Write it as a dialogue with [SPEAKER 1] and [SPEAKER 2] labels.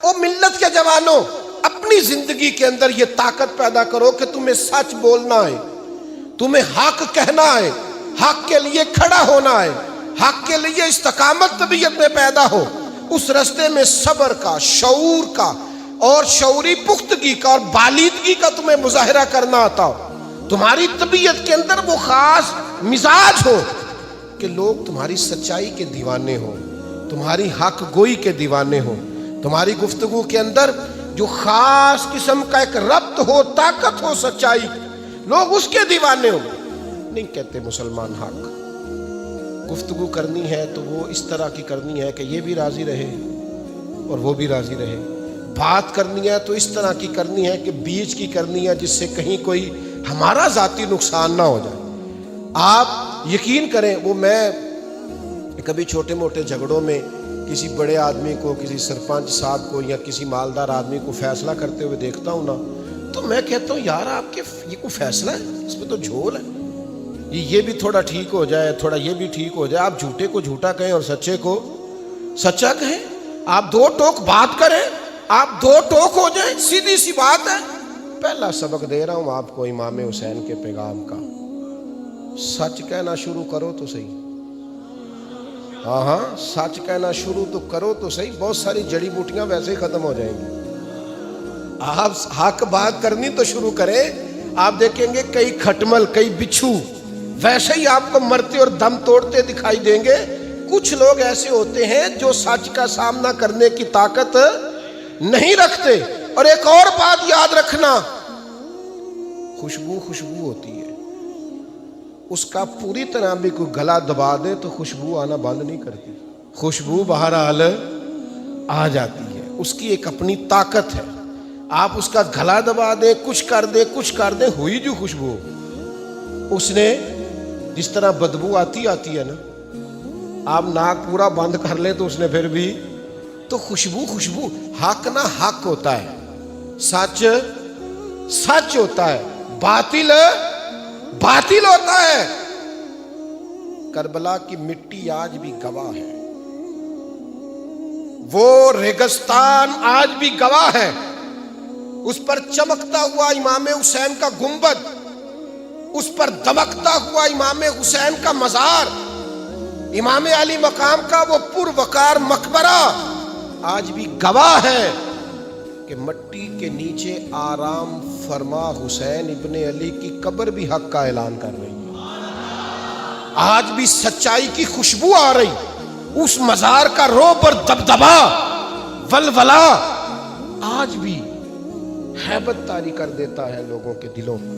[SPEAKER 1] او ملت کے جوانوں، اپنی زندگی کے اندر یہ طاقت پیدا کرو کہ تمہیں سچ بولنا ہے، تمہیں حق کہنا ہے، حق کے لیے کھڑا ہونا ہے، حق کے لیے استقامت طبیعت میں پیدا ہو، اس رستے میں صبر کا، شعور کا اور شعوری پختگی کا اور بالیدگی کا تمہیں مظاہرہ کرنا آتا ہو، تمہاری طبیعت کے اندر وہ خاص مزاج ہو کہ لوگ تمہاری سچائی کے دیوانے ہوں، تمہاری حق گوئی کے دیوانے ہوں، تمہاری گفتگو کے اندر جو خاص قسم کا ایک ربط ہو، طاقت ہو سچائی، لوگ اس کے دیوانے ہوں۔ نہیں کہتے مسلمان حق، گفتگو کرنی ہے تو وہ اس طرح کی کرنی ہے کہ یہ بھی راضی رہے اور وہ بھی راضی رہے، بات کرنی ہے تو اس طرح کی کرنی ہے کہ بیچ کی کرنی ہے جس سے کہیں کوئی ہمارا ذاتی نقصان نہ ہو جائے۔ آپ یقین کریں، وہ میں کبھی چھوٹے موٹے جھگڑوں میں کسی بڑے آدمی کو، کسی سرپنچ صاحب کو یا کسی مالدار آدمی کو فیصلہ کرتے ہوئے دیکھتا ہوں نا، تو میں کہتا ہوں یار آپ کے یہ کوئی فیصلہ ہے؟ اس میں تو جھول ہے، یہ بھی تھوڑا ٹھیک ہو جائے، تھوڑا یہ بھی ٹھیک ہو جائے۔ آپ جھوٹے کو جھوٹا کہیں اور سچے کو سچا کہیں، آپ دو ٹوک بات کریں، آپ دو ٹوک ہو جائیں، سیدھی سی بات ہے۔ پہلا سبق دے رہا ہوں آپ کو امام حسین کے پیغام کا، سچ کہنا شروع کرو تو صحیح، ہاں سچ کہنا شروع تو کرو تو صحیح، بہت ساری جڑی بوٹیاں ویسے ہی ختم ہو جائیں گی۔ آپ حق بات کرنی تو شروع کریں، آپ دیکھیں گے کئی کھٹمل، کئی بچھو ویسے ہی آپ کو مرتے اور دم توڑتے دکھائی دیں گے۔ کچھ لوگ ایسے ہوتے ہیں جو سچ کا سامنا کرنے کی طاقت نہیں رکھتے۔ اور ایک اور بات یاد رکھنا، خوشبو ہوتی ہے، اس کا پوری طرح بھی کوئی گلا دبا دے تو خوشبو آنا بند نہیں کرتی، خوشبو بہرحال آ جاتی ہے، اس کی ایک اپنی طاقت ہے۔ آپ اس کا گلا دبا دیں، کچھ کر دیں، ہوئی جو خوشبو، اس نے جس طرح بدبو آتی ہے نا، آپ ناک پورا بند کر لیں تو اس نے پھر بھی تو خوشبو حق نہ حق ہوتا ہے، سچ ہوتا ہے، باطل ہوتا ہے۔ کربلا کی مٹی آج بھی گواہ ہے، وہ ریگستان آج بھی گواہ ہے، اس پر چمکتا ہوا امام حسین کا گنبد، اس پر دمکتا ہوا امام حسین کا مزار، امام علی مقام کا وہ پروقار مقبرہ آج بھی گواہ ہے کہ مٹی کے نیچے آرام فرما حسین ابن علی کی قبر بھی حق کا اعلان کر رہی ہے، آج بھی سچائی کی خوشبو آ رہی، اس مزار کا روب اور دبدبا ولولہ آج بھی ہیبت طاری کر دیتا ہے لوگوں کے دلوں میں۔